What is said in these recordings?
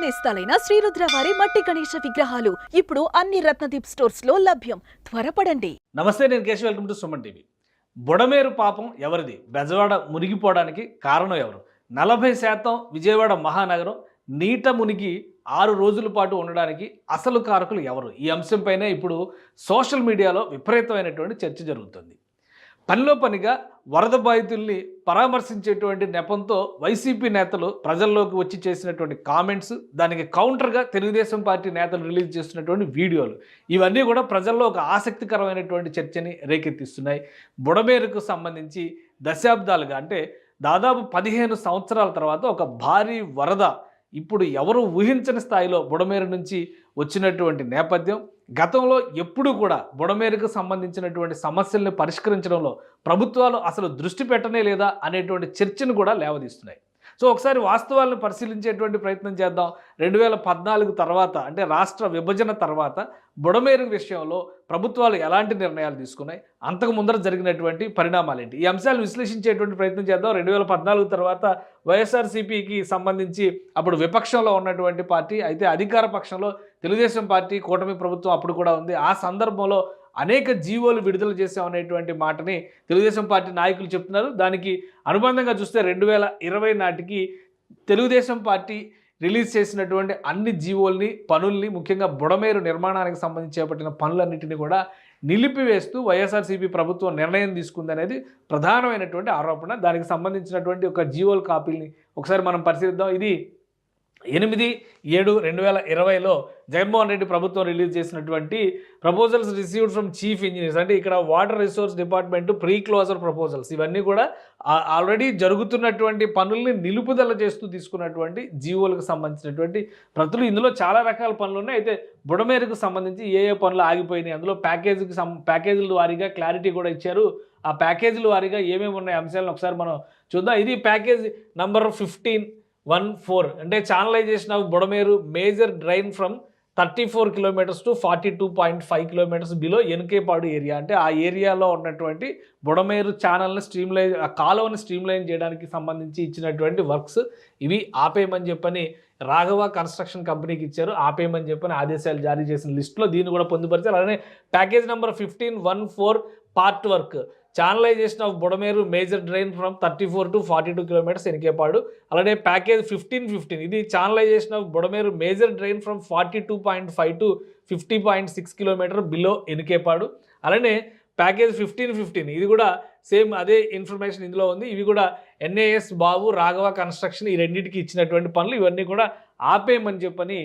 నేస్తాలైన శ్రీరుద్ర వారి మట్టి గణేశ విగ్రహాలు ఇప్పుడు అన్ని రత్నదీప్ స్టోర్స్ లో లభ్యం. త్వరపడండి. నమస్తే, నేను Keshav. Welcome to Suman TV. Budameru పాపం ఎవరిది? బెజవాడ మునిగిపోవడానికి కారణం ఎవరు? 40% విజయవాడ మహానగరం నీట మునిగి 6 రోజుల పాటు ఉండడానికి అసలు కారకులు ఎవరు? ఈ అంశంపైనే ఇప్పుడు సోషల్ మీడియాలో విపరీతమైనటువంటి చర్చ జరుగుతుంది. పనిలో పనిగా వరద బాధితుల్ని పరామర్శించేటువంటి నెపంతో వైసీపీ నేతలు ప్రజల్లోకి వచ్చి చేసినటువంటి కామెంట్స్, దానికి కౌంటర్గా తెలుగుదేశం పార్టీ నేతలు రిలీజ్ చేస్తున్నటువంటి వీడియోలు, ఇవన్నీ కూడా ప్రజల్లో ఒక ఆసక్తికరమైనటువంటి చర్చని రేకెత్తిస్తున్నాయి. బుడమేరుకు సంబంధించి దశాబ్దాలుగా, అంటే దాదాపు 15 సంవత్సరాల తర్వాత ఒక భారీ వరద ఇప్పుడు ఎవరు ఊహించని స్థాయిలో బుడమేరు నుంచి వచ్చినటువంటి నేపథ్యం. గతంలో ఎప్పుడూ కూడా బుడమేరుకు సంబంధించినటువంటి సమస్యల్ని పరిష్కరించడంలో ప్రభుత్వాలు అసలు దృష్టి పెట్టనే లేదా అనేటువంటి చర్చను కూడా లేవదీస్తున్నాయి. సో ఒకసారి వాస్తవాలను పరిశీలించేటువంటి ప్రయత్నం చేద్దాం. 2014 తర్వాత, అంటే రాష్ట్ర విభజన తర్వాత బుడమేరు విషయంలో ప్రభుత్వాలు ఎలాంటి నిర్ణయాలు తీసుకున్నాయి, అంతకు ముందర జరిగినటువంటి పరిణామాలు ఏంటి, ఈ అంశాలను విశ్లేషించేటువంటి ప్రయత్నం చేద్దాం. 2014 తర్వాత వైఎస్ఆర్సీపీకి సంబంధించి అప్పుడు విపక్షంలో ఉన్నటువంటి పార్టీ, అయితే అధికార పక్షంలో తెలుగుదేశం పార్టీ, కూటమి ప్రభుత్వం అప్పుడు కూడా ఉంది. ఆ సందర్భంలో అనేక జీవోలు విడుదల చేసామనేటువంటి మాటని తెలుగుదేశం పార్టీ నాయకులు చెప్తున్నారు. దానికి అనుబంధంగా చూస్తే 2020 నాటికి తెలుగుదేశం పార్టీ రిలీజ్ చేసినటువంటి అన్ని జీవోల్ని, పనుల్ని, ముఖ్యంగా బుడమేరు నిర్మాణానికి సంబంధించి చేపట్టిన పనులన్నింటినీ కూడా నిలిపివేస్తూ వైఎస్ఆర్సీపీ ప్రభుత్వం నిర్ణయం తీసుకుందనేది ప్రధానమైనటువంటి ఆరోపణ. దానికి సంబంధించినటువంటి ఒక జీవోల కాపీని ఒకసారి మనం పరిశీలిద్దాం. ఇది 8/7/2020లో జగన్మోహన్ రెడ్డి ప్రభుత్వం రిలీజ్ చేసినటువంటి proposals received from chief engineers, అంటే ఇక్కడ water resource department pre closure proposals, ఇవన్నీ కూడా ఆల్రెడీ జరుగుతున్నటువంటి పనుల్ని నిలుపుదల చేస్తూ తీసుకున్నటువంటి జీవోలకు సంబంధించినటువంటి ప్రతులు. ఇందులో చాలా రకాల పనులు ఉన్నాయి. అయితే బుడమేరుకు సంబంధించి ఏ ఏ పనులు ఆగిపోయినాయి, అందులో ప్యాకేజీల వారీగా క్లారిటీ కూడా ఇచ్చారు. ఆ ప్యాకేజీల వారీగా ఏమేమి ఉన్నాయి అంశాలను ఒకసారి మనం చూద్దాం. ఇది ప్యాకేజ్ నంబర్ 1514, అంటే channelisation of Budameru major drain from 34 kilometres to 42.5 kilometres below Enikepadu area, అంటే ఆ ఏరియాలో ఉన్నటువంటి బుడమేరు ఛానల్ని స్ట్రీమ్లైన్, ఆ కాలువని స్ట్రీమ్లైన్ చేయడానికి సంబంధించి ఇచ్చినటువంటి వర్క్స్ ఇవి ఆపేయమని చెప్పని రాఘవ కన్స్ట్రక్షన్ కంపెనీకి ఇచ్చారు. ఆపేయమని చెప్పని ఆదేశాలు జారీ చేసిన లిస్టులో దీన్ని కూడా పొందుపరిచారు. అలానే package number 1514 part work channelisation of Budameru major drain from 34 to 42 kilometres Enikepadu. అలానే ప్యాకేజ్ 1515, ఇది channelisation of Budameru major drain from 42.5 to 50.6 kilometre below Enikepadu. అలానే ప్యాకేజ్ 1515, ఇది కూడా సేమ్ అదే ఇన్ఫర్మేషన్ ఇందులో ఉంది. ఇవి కూడా ఎన్ఏఎస్ బాబు, రాఘవ కన్స్ట్రక్షన్, ఈ రెండింటికి ఇచ్చినటువంటి పనులు ఇవన్నీ కూడా ఆపేయమని చెప్పని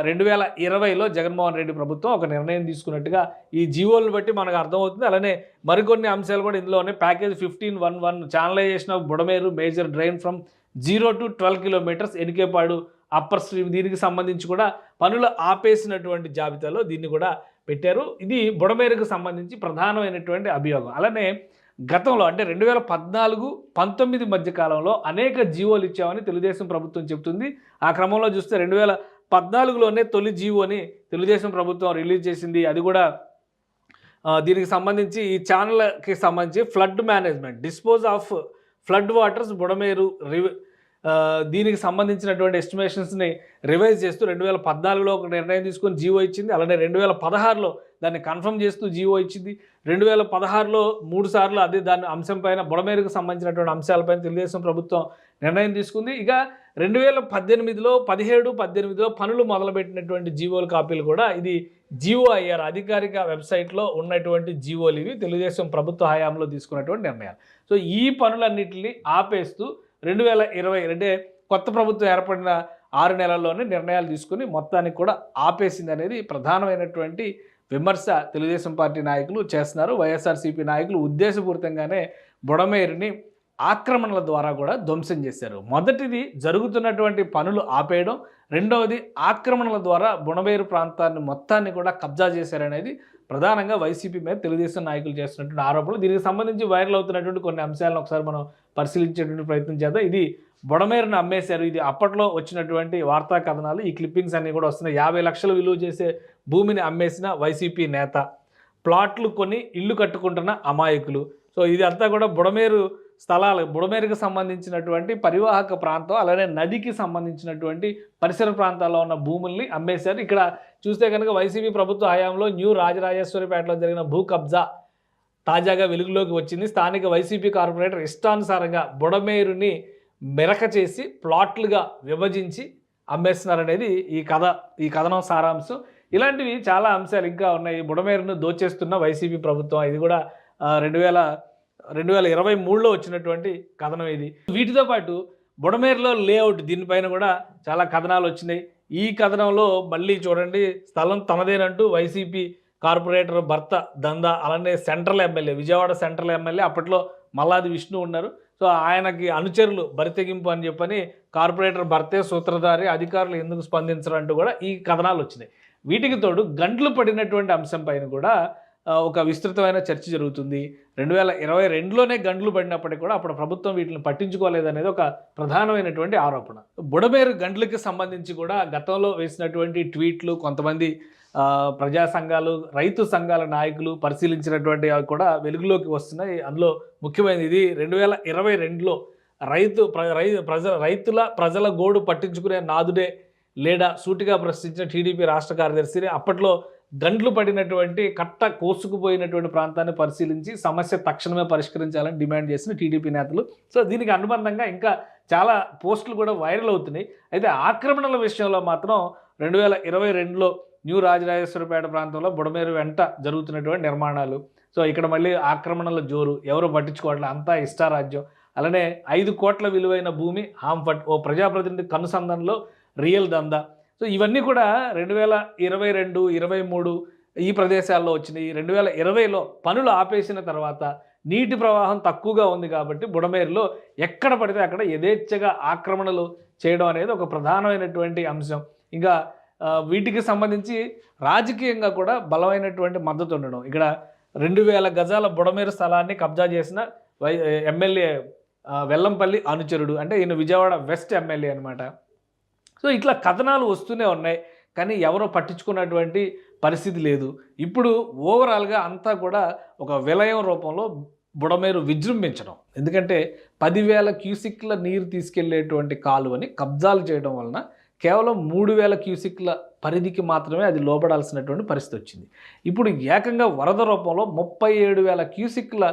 2020లో జగన్మోహన్ రెడ్డి ప్రభుత్వం ఒక నిర్ణయం తీసుకున్నట్టుగా ఈ జీవోలను బట్టి మనకు అర్థమవుతుంది. అలానే మరికొన్ని అంశాలు కూడా ఇందులో ఉన్నాయి. Package 1511 channelisation of Budameru major drain from 0 to 12 kilometres Enikepadu upper stream, దీనికి సంబంధించి కూడా పనులు ఆపేసినటువంటి జాబితాలో దీన్ని కూడా పెట్టారు. ఇది బుడమేరుకు సంబంధించి ప్రధానమైనటువంటి అభియోగం. అలానే గతంలో, అంటే 2014-19 మధ్య కాలంలో అనేక జీవోలు ఇచ్చామని తెలుగుదేశం ప్రభుత్వం చెబుతుంది. ఆ క్రమంలో చూస్తే 2014లోనే తొలి జీవోని తెలుగుదేశం ప్రభుత్వం రిలీజ్ చేసింది. అది కూడా దీనికి సంబంధించి ఈ ఛానల్కి సంబంధించి flood management, dispose of flood waters Budameru దీనికి సంబంధించినటువంటి ఎస్టిమేషన్స్ని రివైజ్ చేస్తూ 2014లో ఒక నిర్ణయం తీసుకొని జీవో ఇచ్చింది. అలానే 2016లో దాన్ని కన్ఫర్మ్ చేస్తూ జీవో ఇచ్చింది. 2016లో 3 సార్లు అదే దాని అంశంపైన, బుడమేరుకు సంబంధించినటువంటి అంశాలపైన తెలుగుదేశం ప్రభుత్వం నిర్ణయం తీసుకుంది. ఇక 2018లో 17-18లో పనులు మొదలుపెట్టినటువంటి జీవోల కాపీలు కూడా ఇది జీఓఐఆర్ అధికారిక వెబ్సైట్లో ఉన్నటువంటి జీవోలు, ఇవి తెలుగుదేశం ప్రభుత్వ హయాంలో తీసుకున్నటువంటి నిర్ణయాలు. సో ఈ పనులన్నింటినీ ఆపేస్తూ 2020, అంటే కొత్త ప్రభుత్వం ఏర్పడిన 6 నెలల్లోనే నిర్ణయాలు తీసుకుని మొత్తానికి కూడా ఆపేసింది అనేది ప్రధానమైనటువంటి విమర్శ తెలుగుదేశం పార్టీ నాయకులు చేస్తున్నారు. వైఎస్ఆర్సీపీ నాయకులు ఉద్దేశపూరితంగానే బుడమేరుని ఆక్రమణల ద్వారా కూడా ధ్వంసం చేశారు. మొదటిది జరుగుతున్నటువంటి పనులు ఆపేయడం, రెండవది ఆక్రమణల ద్వారా బుడమేరు ప్రాంతాన్ని మొత్తాన్ని కూడా కబ్జా చేశారనేది ప్రధానంగా వైసీపీ మీద తెలుగుదేశం నాయకులు చేస్తున్నటువంటి ఆరోపణలు. దీనికి సంబంధించి వైరల్ అవుతున్నటువంటి కొన్ని అంశాలను ఒకసారి మనం పరిశీలించేటువంటి ప్రయత్నం చేద్దాం. ఇది బుడమేరుని అమ్మేశారు, ఇది అప్పట్లో వచ్చినటువంటి వార్తా కథనాలు. ఈ క్లిప్పింగ్స్ అన్నీ కూడా వస్తున్నాయి. 50 లక్షలు విలువ చేసే భూమిని అమ్మేసిన వైసీపీ నేత, ప్లాట్లు కొని ఇల్లు కట్టుకుంటున్న అమాయకులు. సో ఇది అంతా కూడా బుడమేరు స్థలాలు బుడమేరుకు సంబంధించినటువంటి పరివాహక ప్రాంతం అలానే నదికి సంబంధించినటువంటి పరిసర ప్రాంతాల్లో ఉన్న భూముల్ని అమ్మేశారు. ఇక్కడ చూస్తే కనుక వైసీపీ ప్రభుత్వ హయాంలో న్యూ రాజరాజేశ్వరిపేటలో జరిగిన భూ కబ్జా తాజాగా వెలుగులోకి వచ్చింది. స్థానిక వైసీపీ కార్పొరేటర్ ఇష్టానుసారంగా బుడమేరుని మెరక చేసి ప్లాట్లుగా విభజించి అమ్మేస్తున్నారనేది ఈ కథనం సారాంశం. ఇలాంటివి చాలా అంశాలు ఇంకా ఉన్నాయి. బుడమేరును దోచేస్తున్న వైసీపీ ప్రభుత్వం, ఇది కూడా 2023లో వచ్చినటువంటి కథనం ఇది. వీటితో పాటు బుడమేరులో లేఅవుట్, దీనిపైన కూడా చాలా కథనాలు వచ్చినాయి. ఈ కథనంలో మళ్ళీ చూడండి, స్థలం తనదేనంటూ వైసీపీ కార్పొరేటర్ భర్త దందా, అలానే central MLA, Vijayawada central MLA అప్పట్లో మల్లాది విష్ణు ఉన్నారు. సో ఆయనకి అనుచరులు బరితెగింపు అని చెప్పని కార్పొరేటర్ భర్తే సూత్రధారి, అధికారులు ఎందుకు స్పందించరంటూ కూడా ఈ కథనాలు వచ్చినాయి. వీటికి తోడు గంటలు పడినటువంటి అంశం పైన కూడా ఒక విస్తృతమైన చర్చ జరుగుతుంది. 2022లోనే గంటలు పడినప్పటికీ కూడా అప్పుడు ప్రభుత్వం వీటిని పట్టించుకోలేదనేది ఒక ప్రధానమైనటువంటి ఆరోపణ. బుడమేరు గంటలకి సంబంధించి కూడా గతంలో వేసినటువంటి ట్వీట్లు కొంతమంది ప్రజా సంఘాలు, రైతు సంఘాల నాయకులు పరిశీలించినటువంటి అవి కూడా వెలుగులోకి వస్తున్నాయి. అందులో ముఖ్యమైనది ఇది 2022లో ప్రజల గోడు పట్టించుకునే నాదుడే లేడా సూటిగా ప్రశ్నించిన టీడీపీ రాష్ట్ర కార్యదర్శిని అప్పట్లో గంటలు పడినటువంటి కట్ట కోసుకుపోయినటువంటి ప్రాంతాన్ని పరిశీలించి సమస్య తక్షణమే పరిష్కరించాలని డిమాండ్ చేసిన టీడీపీ నేతలు. సో దీనికి అనుబంధంగా ఇంకా చాలా పోస్టులు కూడా వైరల్ అవుతున్నాయి. అయితే ఆక్రమణల విషయంలో మాత్రం 2022లో న్యూ రాజరాజేశ్వరిపేట ప్రాంతంలో బుడమేరు వెంట జరుగుతున్నటువంటి నిర్మాణాలు. సో ఇక్కడ మళ్ళీ ఆక్రమణల జోరు, ఎవరు పట్టించుకోవట్లే, అంతా ఇష్టారాజ్యం. అలానే 5 కోట్ల విలువైన భూమి హాంఫట్, ఓ ప్రజాప్రతినిధి కనుసంధానంలో రియల్ దందా. సో ఇవన్నీ కూడా 2022, 23 ఈ ప్రదేశాల్లో వచ్చినాయి. 2020లో పనులు ఆపేసిన తర్వాత నీటి ప్రవాహం తక్కువగా ఉంది కాబట్టి బుడమేరులో ఎక్కడ పడితే అక్కడ యథేచ్ఛగా ఆక్రమణలు చేయడం అనేది ఒక ప్రధానమైనటువంటి అంశం. ఇంకా వీటికి సంబంధించి రాజకీయంగా కూడా బలమైనటువంటి మద్దతు ఉండడం. ఇక్కడ 2000 గజాల బుడమేరు స్థలాన్ని కబ్జా చేసిన ఎమ్మెల్యే వెల్లంపల్లి అనుచరుడు, అంటే ఈయన విజయవాడ వెస్ట్ ఎమ్మెల్యే అనమాట. సో ఇట్లా కథనాలు వస్తూనే ఉన్నాయి, కానీ ఎవరో పట్టించుకున్నటువంటి పరిస్థితి లేదు. ఇప్పుడు ఓవరాల్గా అంతా కూడా ఒక విలయం రూపంలో బుడమేరు విజృంభించడం. ఎందుకంటే 10,000 క్యూసిక్ల నీరు తీసుకెళ్లేటువంటి కాలువని కబ్జాలు చేయడం వలన కేవలం 3,000 క్యూసిక్ల పరిధికి మాత్రమే అది లోబడాల్సినటువంటి పరిస్థితి వచ్చింది. ఇప్పుడు ఏకంగా వరద రూపంలో 37,000 క్యూసిక్ల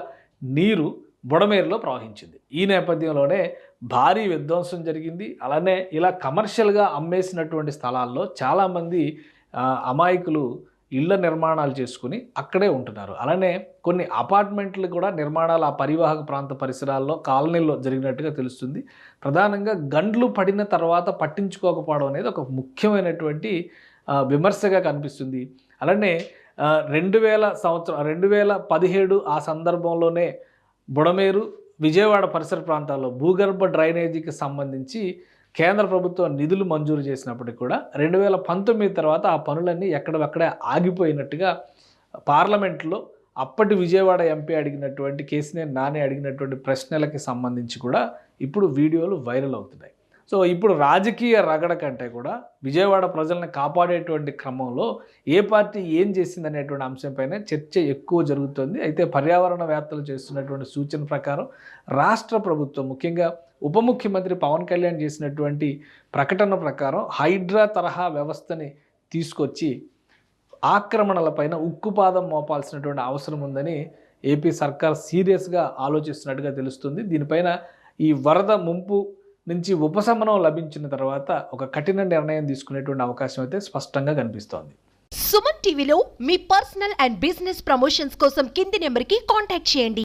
నీరు బుడమేరులో ప్రవహించింది. ఈ నేపథ్యంలోనే భారీ విధ్వంసం జరిగింది. అలానే ఇలా కమర్షియల్గా అమ్మేసినటువంటి స్థలాల్లో చాలామంది అమాయకులు ఇళ్ల నిర్మాణాలు చేసుకుని అక్కడే ఉంటున్నారు. అలానే కొన్ని అపార్ట్మెంట్లు కూడా నిర్మాణాలు ఆ పరివాహక ప్రాంత పరిసరాల్లో, కాలనీల్లో జరిగినట్టుగా తెలుస్తుంది. ప్రధానంగా గండ్లు పడిన తర్వాత పట్టించుకోకపోవడం అనేది ఒక ముఖ్యమైనటువంటి విమర్శగా కనిపిస్తుంది. అలానే 2017 ఆ సందర్భంలోనే బుడమేరు, విజయవాడ పరిసర ప్రాంతాల్లో భూగర్భ డ్రైనేజీకి సంబంధించి కేంద్ర ప్రభుత్వం నిధులు మంజూరు చేసినప్పటికీ కూడా 2019 తర్వాత ఆ పనులన్నీ ఎక్కడెక్కడే ఆగిపోయినట్టుగా పార్లమెంట్లో అప్పటి విజయవాడ ఎంపీ అడిగినటువంటి కేసినేని నాని అడిగినటువంటి ప్రశ్నలకి సంబంధించి కూడా ఇప్పుడు వీడియోలు వైరల్ అవుతున్నాయి. సో ఇప్పుడు రాజకీయ రగడ కంటే కూడా విజయవాడ ప్రజలను కాపాడేటువంటి క్రమంలో ఏ పార్టీ ఏం చేసిందనేటువంటి అంశంపైనే చర్చ ఎక్కువ జరుగుతుంది. అయితే పర్యావరణవేత్తలు చేస్తున్నటువంటి సూచన ప్రకారం రాష్ట్ర ప్రభుత్వం, ముఖ్యంగా ఉప ముఖ్యమంత్రి పవన్ కళ్యాణ్ చేసినటువంటి ప్రకటన ప్రకారం హైడ్రా తరహా వ్యవస్థని తీసుకొచ్చి ఆక్రమణలపైన ఉక్కుపాదం మోపాల్సినటువంటి అవసరం ఉందని ఏపీ సర్కార్ సీరియస్గా ఆలోచిస్తున్నట్టుగా తెలుస్తుంది. దీనిపైన ఈ వరద ముంపు నుంచి ఉపశమనం లభించిన తర్వాత ఒక కఠిన నిర్ణయం తీసుకునేటువంటి అవకాశం అయితే స్పష్టంగా కనిపిస్తోంది. సుమన్ టీవీలో మీ పర్సనల్ అండ్ బిజినెస్ ప్రమోషన్స్ కోసం కింది నెంబర్కి కాంటాక్ట్ చేయండి.